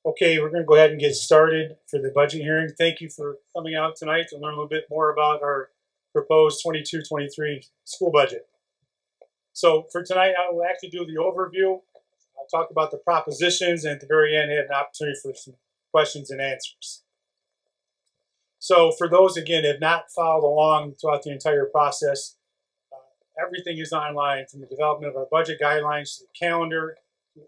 Okay, we're going to go ahead and get started for the budget hearing. Thank you for coming out tonight to learn a little bit more about our proposed 22-23 school budget. So for tonight, I will actually do the overview. I'll talk about the propositions, and at the very end, have an opportunity for some questions and answers. So for those, again, that have not followed along throughout the entire process, everything is online, from the development of our budget guidelines to the calendar, to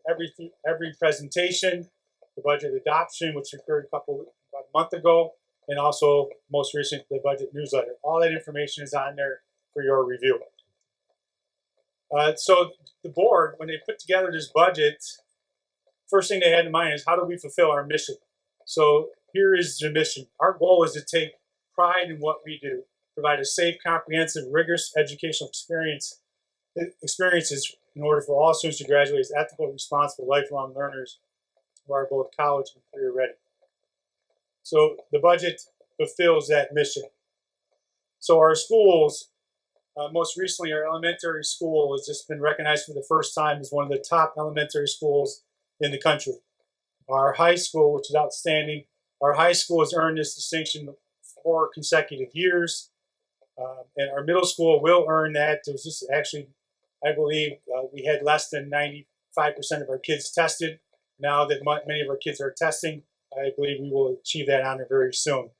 every presentation, the budget adoption, which occurred about a month ago, and also most recent, the budget newsletter. All that information is on there for your review. So the board, when they put together this budget, first thing they had in mind is how do we fulfill our mission? So here is the mission. Our goal is to take pride in what we do, provide a safe, comprehensive, rigorous educational experiences in order for all students to graduate as ethical, responsible, lifelong learners who are both college and career ready. So the budget fulfills that mission. So our schools, most recently our elementary school has just been recognized for the first time as one of the top elementary schools in the country. Our high school, which is outstanding, our high school has earned this distinction 4 consecutive years. And our middle school will earn that. It was just actually, I believe, we had less than 95% of our kids tested. Now that many of our kids are testing, I believe we will achieve that honor very soon.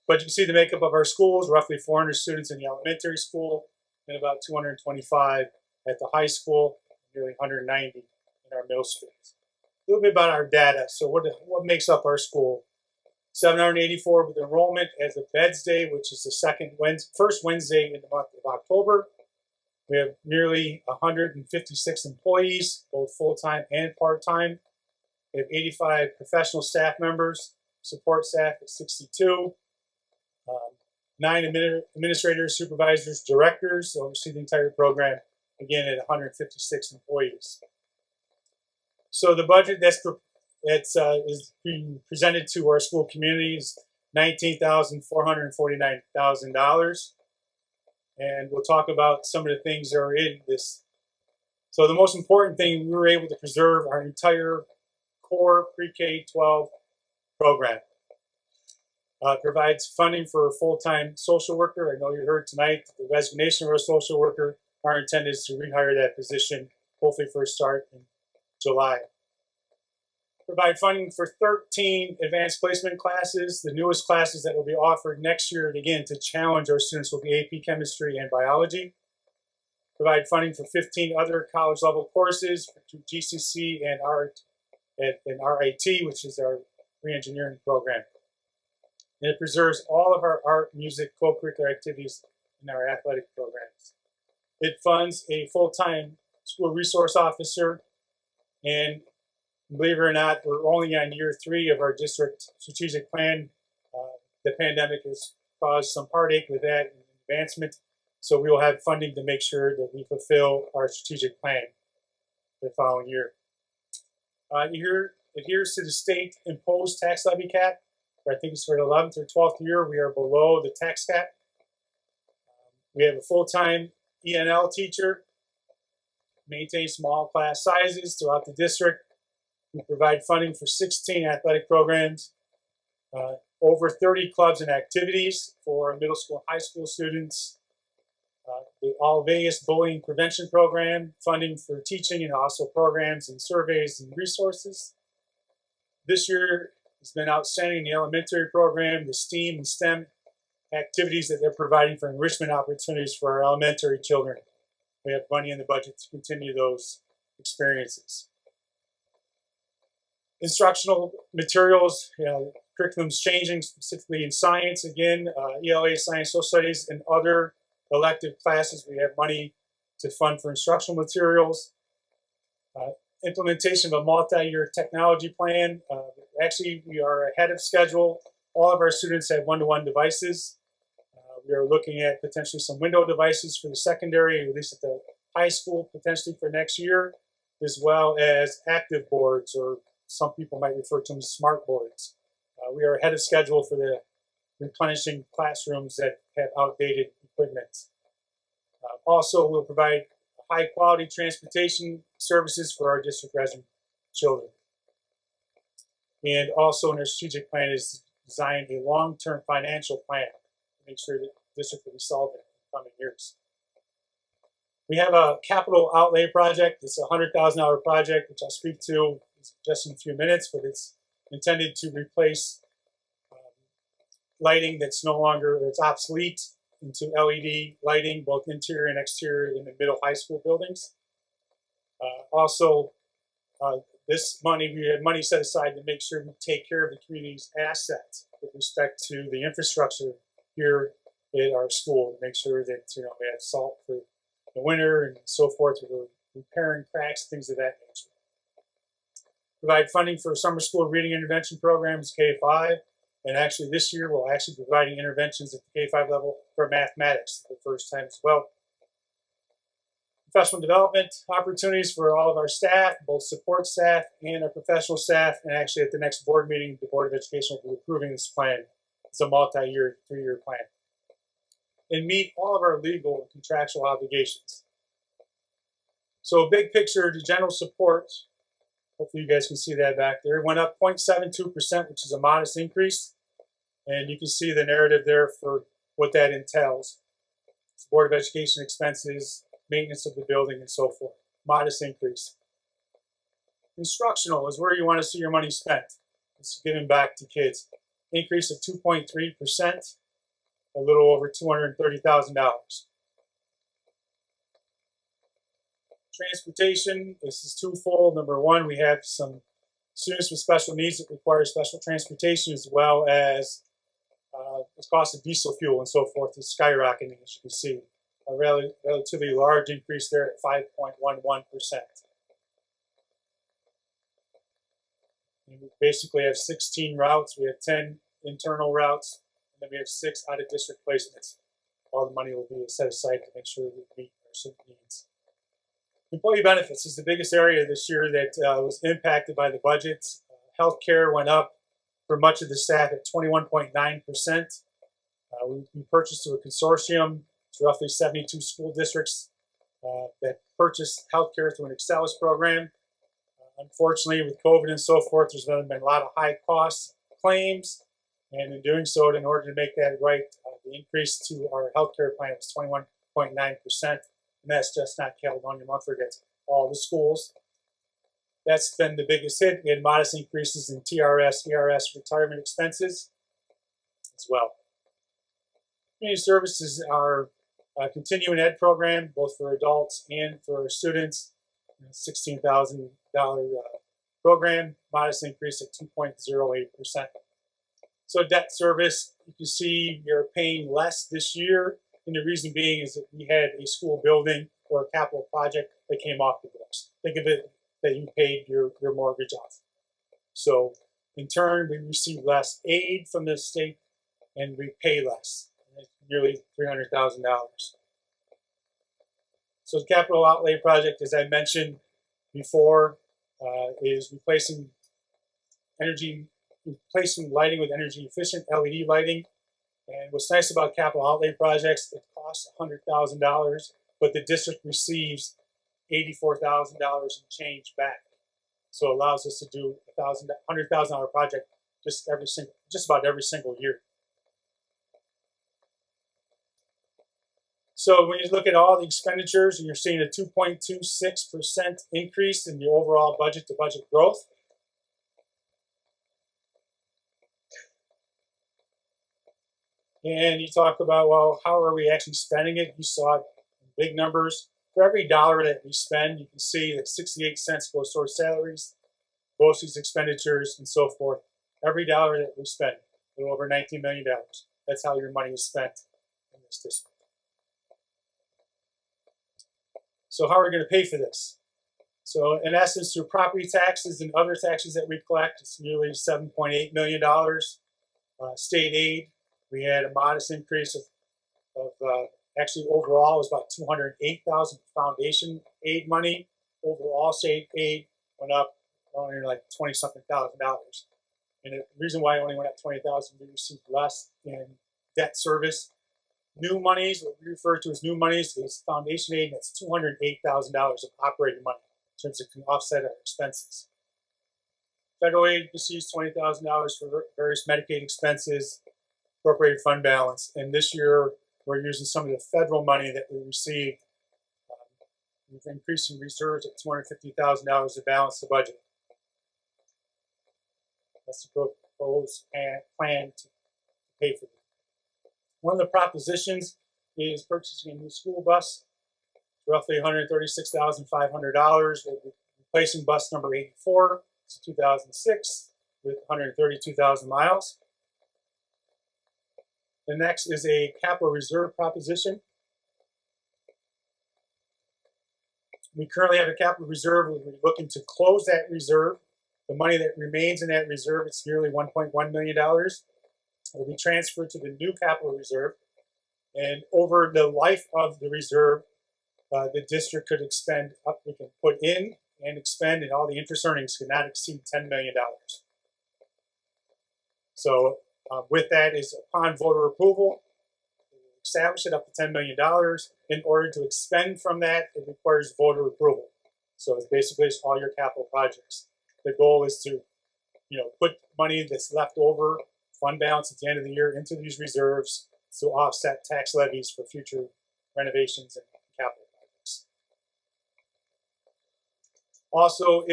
But you can see the makeup of our schools, roughly 400 students in the elementary school, and about 225 at the high school, nearly 190 in our middle schools. A little bit about our data. So what makes up our school? 784 with enrollment as of Beds Day, which is the first Wednesday in the month of October. We have nearly 156 employees, both full-time and part-time. We have 85 professional staff members, support staff at 62, 9 administrators, supervisors, directors, so oversee the entire program, again at 156 employees. So the budget is being presented to our school communities, $19,449,000. And we'll talk about some of the things that are in this. So the most important thing, we were able to preserve our entire core pre-K-12 program. Provides funding for a full-time social worker. I know you heard tonight the resignation of our social worker. Our intent is to rehire that position, hopefully for a start in July. Provide funding for 13 advanced placement classes. The newest classes that will be offered next year, and again, to challenge our students, will be AP Chemistry and Biology. Provide funding for 15 other college-level courses through GCC and RIT, which is our re-engineering program. And it preserves all of our art, music, co-curricular activities in our athletic programs. It funds a full-time school resource officer, and believe it or not, we're only on year 3 of our district strategic plan. The pandemic has caused some heartache with that and advancement, so we will have funding to make sure that we fulfill our strategic plan the following year. Adheres to the state imposed tax levy cap. I think it's for the 11th or 12th year. We are below the tax cap. We have a full-time ENL teacher, maintain small class sizes throughout the district. We provide funding for 16 athletic programs, over 30 clubs and activities for middle school and high school students. The All Vegas Bullying Prevention Program, funding for teaching and also programs and surveys and resources. This year has been outstanding in the elementary program, the STEAM and STEM activities that they're providing for enrichment opportunities for our elementary children. We have money in the budget to continue those experiences. Instructional materials, curriculum's changing, specifically in science, again, ELA, science, social studies, and other elective classes. We have money to fund for instructional materials. Implementation of a multi-year technology plan. Actually, we are ahead of schedule. All of our students have one-to-one devices. We are looking at potentially some window devices for the secondary, at least at the high school, potentially for next year, as well as active boards, or some people might refer to them as smart boards. We are ahead of schedule for the replenishing classrooms that have outdated equipment. Also, we'll provide high-quality transportation services for our district resident children. And also in our strategic plan is to design a long-term financial plan to make sure that the district will be solvent in the coming years. We have a capital outlay project. It's a $100,000 project, which I'll speak to just in a few minutes, but it's intended to replace lighting that's no longer, it's obsolete, into LED lighting, both interior and exterior in the middle high school buildings. This money, we had money set aside to make sure we take care of the community's assets with respect to the infrastructure here at our school, to make sure that we have salt for the winter and so forth. We're repairing cracks, things of that nature. Provide funding for summer school reading intervention programs, K-5. And actually this year we'll actually be providing interventions at the K-5 level for mathematics for the first time as well. Professional development opportunities for all of our staff, both support staff and our professional staff. And actually at the next board meeting, the Board of Education will be approving this plan. It's a multi-year, 3-year plan. And meet all of our legal and contractual obligations. So a big picture, the general support, hopefully you guys can see that back there, it went up 0.72%, which is a modest increase. And you can see the narrative there for what that entails. It's Board of Education expenses, maintenance of the building, and so forth. Modest increase. Instructional is where you want to see your money spent. It's giving back to kids. Increase of 2.3%, a little over $230,000. Transportation, this is twofold. Number one, we have some students with special needs that require special transportation, as well as the cost of diesel fuel and so forth is skyrocketing, as you can see. A relatively large increase there at 5.11%. And we basically have 16 routes. We have 10 internal routes, and then we have 6 out-of-district placements. All the money will be set aside to make sure we meet our student needs. Employee benefits is the biggest area this year that was impacted by the budget. Healthcare went up for much of the staff at 21.9%. We purchased through a consortium. It's roughly 72 school districts that purchased healthcare through an Excellus program. Unfortunately, with COVID and so forth, there's been a lot of high cost claims. And in doing so, in order to make that right, the increase to our healthcare plan was 21.9%. And that's just not Caledonia-Mumford, that's all the schools. That's been the biggest hit. We had modest increases in TRS, ERS retirement expenses as well. Community services are a continuing ed program, both for adults and for students. $16,000 program, modest increase at 2.08%. So debt service, you can see you're paying less this year. And the reason being is that we had a school building or a capital project that came off the books. Think of it that you paid your mortgage off. So in turn, we receive less aid from the state and we pay less, nearly $300,000. So the capital outlay project, as I mentioned before, is replacing lighting with energy efficient LED lighting. And what's nice about capital outlay projects, it costs $100,000, but the district receives $84,000 in change back. So it allows us to do a $100,000 project just about every single year. So when you look at all the expenditures, you're seeing a 2.26% increase in the overall budget to budget growth. And you talk about, well, how are we actually spending it? You saw it in big numbers. For every dollar that we spend, you can see that 68 cents goes towards salaries, BOCES expenditures, and so forth. Every dollar that we spend, a little over $19 million. That's how your money is spent in this district. So how are we going to pay for this? So in essence, through property taxes and other taxes that we collect, it's nearly $7.8 million. State aid, we had a modest increase of actually overall it was about $208,000 foundation aid money. Overall state aid went up only like $20-something thousand. And the reason why it only went up $20,000, we received less in debt service. New monies, what we refer to as new monies, is foundation aid. That's $208,000 of operating money in terms of can offset our expenses. Federal agencies, $20,000 for various Medicaid expenses, appropriated fund balance. And this year, we're using some of the federal money that we received. We've increased in reserves at $250,000 to balance the budget. That's the proposed plan to pay for it. One of the propositions is purchasing a new school bus, roughly $136,500. We'll be replacing bus number 84, it's 2006, with 132,000 miles. The next is a capital reserve proposition. We currently have a capital reserve. We're looking to close that reserve. The money that remains in that reserve, it's nearly $1.1 million. Will be transferred to the new capital reserve. And over the life of the reserve, the district could expend up, we can put in and expend, and all the interest earnings cannot exceed $10 million. So with that is upon voter approval, establish it up to $10 million. In order to expend from that, it requires voter approval. So it's basically all your capital projects. The goal is to, put money that's left over, fund balance at the end of the year, into these reserves to offset tax levies for future renovations and capital projects. Also,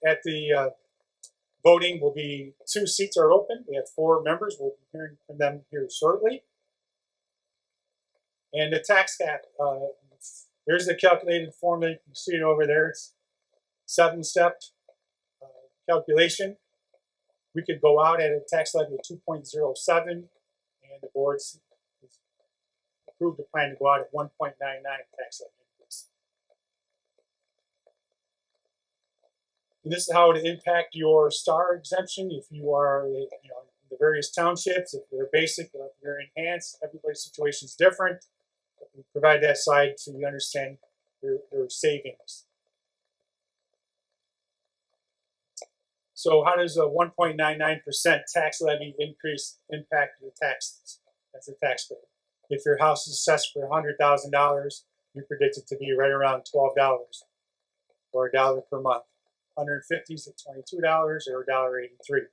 at the voting will be 2 seats are open. We have 4 members. We'll be hearing from them here shortly. And the tax cap, there's the calculated formula. You can see it over there. It's 7-step calculation. We could go out at a tax levy of 2.07, and the board's approved a plan to go out at 1.99 tax levy increase. And this is how it would impact your star exemption if you are, in the various townships. If you're basic or if you're enhanced, everybody's situation is different. But we provide that slide so you understand your savings. So how does a 1.99% tax levy increase impact your taxes as a taxpayer? If your house is assessed for $100,000, you predict it to be right around $12 or $1 per month. 150 is at $22 or $1.83.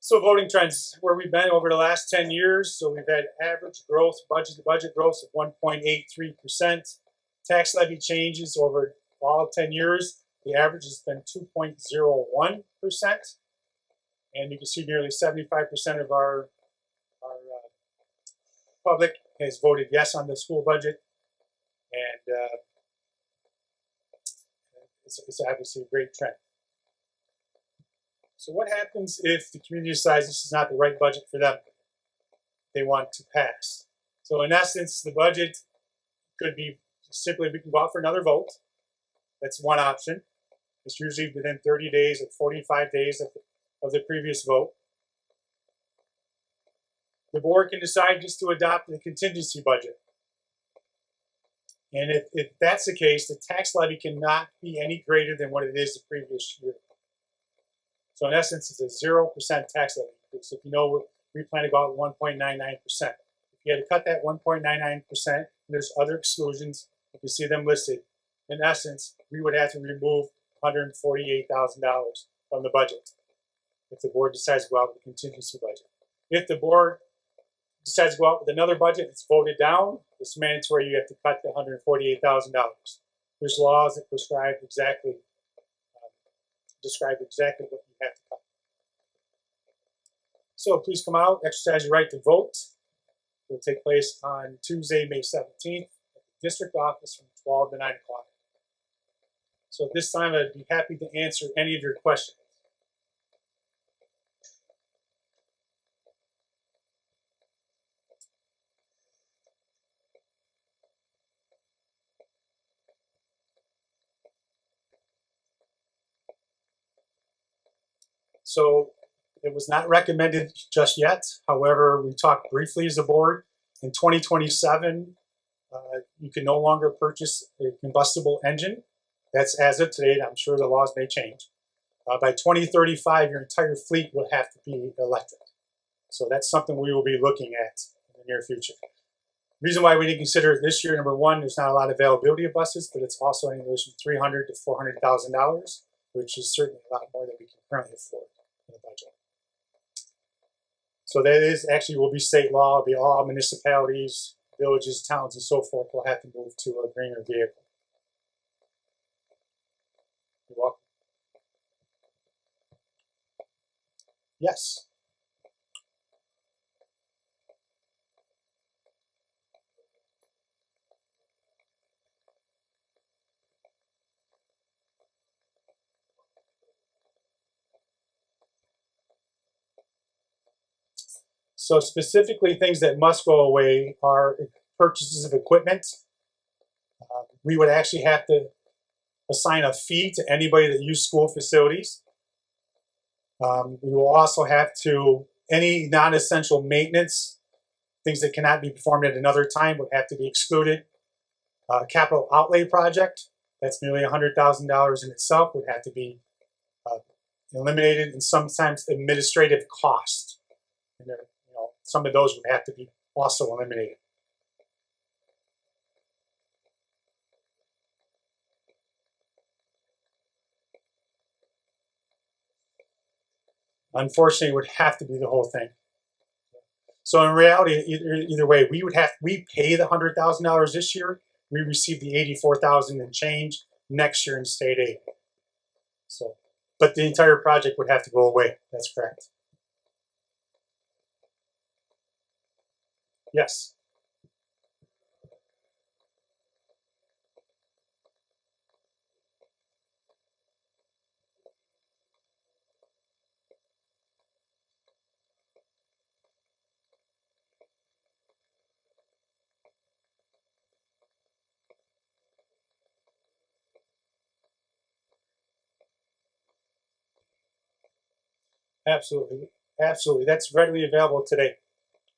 So voting trends, where we've been over the last 10 years. So we've had average growth, budget growth of 1.83%. Tax levy changes over all 10 years, the average has been 2.01%. And you can see nearly 75% of our public has voted yes on the school budget. And it's obviously a great trend. So what happens if the community decides this is not the right budget for them they want to pass? So in essence, the budget could be simply, we can go out for another vote. That's one option. It's usually within 30 days or 45 days of the previous vote. The board can decide just to adopt the contingency budget. And if that's the case, the tax levy cannot be any greater than what it is the previous year. So in essence, it's a 0% tax levy. So if we plan to go out 1.99%. If you had to cut that 1.99%, there's other exclusions. You can see them listed. In essence, we would have to remove $148,000 from the budget if the board decides to go out with a contingency budget. If the board decides to go out with another budget that's voted down, it's mandatory you have to cut the $148,000. There's laws that describe exactly what you have to cut. So please come out, exercise your right to vote. It will take place on Tuesday, May 17th at the district office from 12 to 9 o'clock. So at this time, I'd be happy to answer any of your questions. So it was not recommended just yet. However, we talked briefly as a board. In 2027, you can no longer purchase a combustible engine. That's as of today. I'm sure the laws may change. By 2035, your entire fleet will have to be electric. So that's something we will be looking at in the near future. Reason why we didn't consider it this year, number one, there's not a lot of availability of buses, but it's also anywhere from $300,000 to $400,000, which is certainly a lot more than we can currently afford in the budget. So that is actually will be state law. It'll be all municipalities, villages, towns, and so forth will have to move to a greener vehicle. You're welcome. Yes. So specifically things that must go away are purchases of equipment. We would actually have to assign a fee to anybody that uses school facilities. We will also have to, any non-essential maintenance, things that cannot be performed at another time would have to be excluded. Capital outlay project, that's nearly $100,000 in itself, would have to be eliminated, and sometimes administrative costs. And there, some of those would have to be also eliminated. Unfortunately, it would have to be the whole thing. So in reality, either way, we pay the $100,000 this year. We receive the $84,000 and change next year in state aid. So, but the entire project would have to go away. That's correct. Yes. Absolutely. Absolutely. That's readily available today.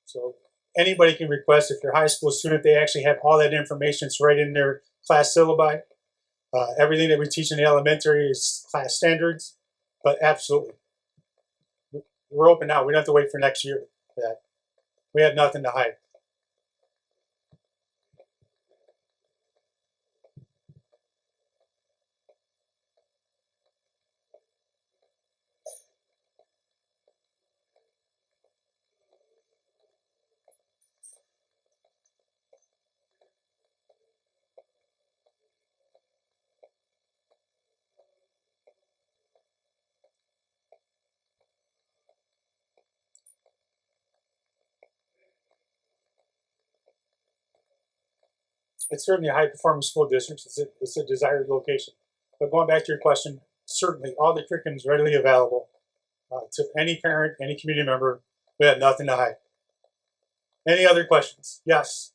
So anybody can request. If you're a high school student, they actually have all that information. It's right in their class syllabi. Everything that we teach in the elementary is class standards. But absolutely. We're open now. We don't have to wait for next year for that. We have nothing to hide. It's certainly a high-performing school district. It's a desired location. But going back to your question, certainly all the curriculum is readily available to any parent, any community member. We have nothing to hide. Any other questions? Yes.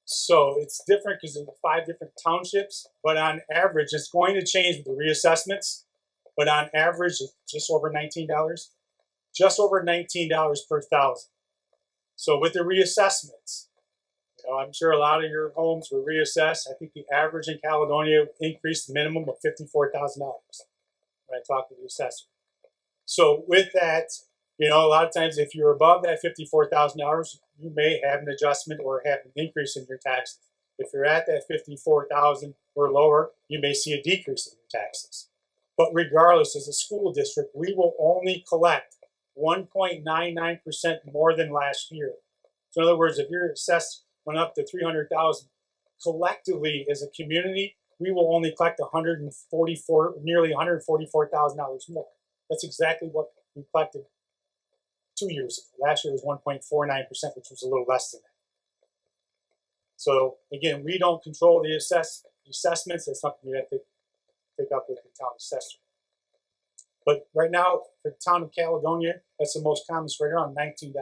So it's different because of the 5 different townships, but on average, it's going to change with the reassessments. But on average, it's just over $19. Just over $19 per thousand. So with the reassessments, I'm sure a lot of your homes were reassessed. I think the average in Caledonia increased the minimum of $54,000 when I talked to the assessor. So with that, a lot of times if you're above that $54,000, you may have an adjustment or have an increase in your taxes. If you're at that $54,000 or lower, you may see a decrease in your taxes. But regardless, as a school district, we will only collect 1.99% more than last year. So in other words, if your assessed went up to $300,000, collectively as a community, we will only collect nearly $144,000 more. That's exactly what we collected 2 years ago. Last year was 1.49%, which was a little less than that. So again, we don't control the assessments. That's something we have to take up with the town assessor. But right now, for the town of Caledonia, that's the most common. It's right around $19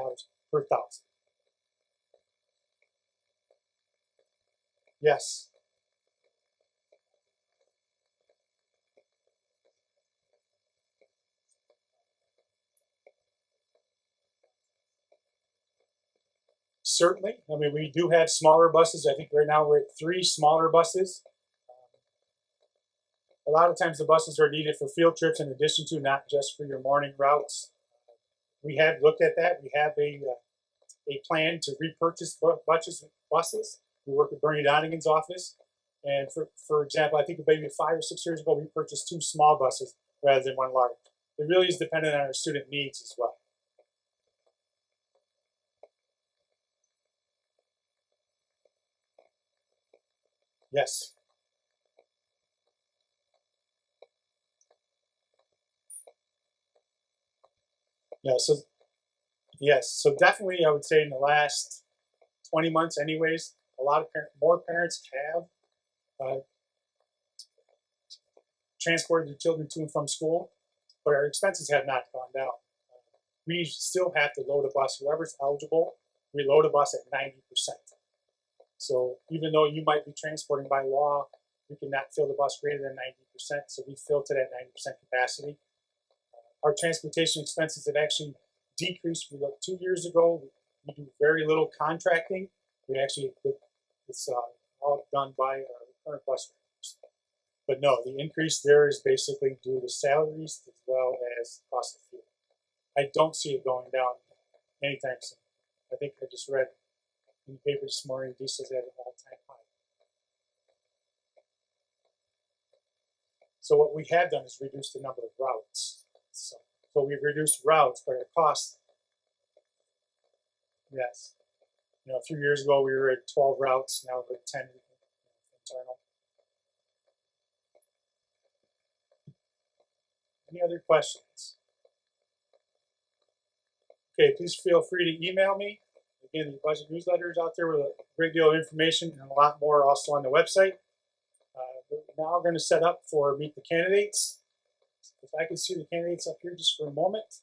per thousand. Yes. Certainly. I mean, we do have smaller buses. I think right now we're at 3 smaller buses. A lot of times the buses are needed for field trips in addition to not just for your morning routes. we have looked at that. We have a plan to repurchase buses. We work with Bernie Donegan's office. And for example, I think maybe 5 or 6 years ago, we purchased 2 small buses rather than 1 large. It really is dependent on our student needs as well. Yes. Yeah, so yes, so definitely I would say in the last 20 months anyways, a lot of more parents have transported their children to and from school, but our expenses have not gone down. We still have to load a bus. Whoever's eligible, we load a bus at 90%. So even though you might be transporting by law, we cannot fill the bus greater than 90%. So we fill to that 90% capacity. Our transportation expenses have actually decreased from 2 years ago. We do very little contracting. We actually, it's all done by our current bus drivers. But no, the increase there is basically due to salaries as well as cost of fuel. I don't see it going down anytime soon. I think I just read in the paper this morning, diesel's at an all-time high. So what we have done is reduce the number of routes. So we've reduced routes, but our costs, yes. You know, a few years ago we were at 12 routes, now we're at 10 internal. Any other questions? Okay, please feel free to email me. Again, the budget newsletter is out there with a great deal of information and a lot more also on the website. We're now going to set up for Meet the Candidates. If I can see the candidates up here just for a moment.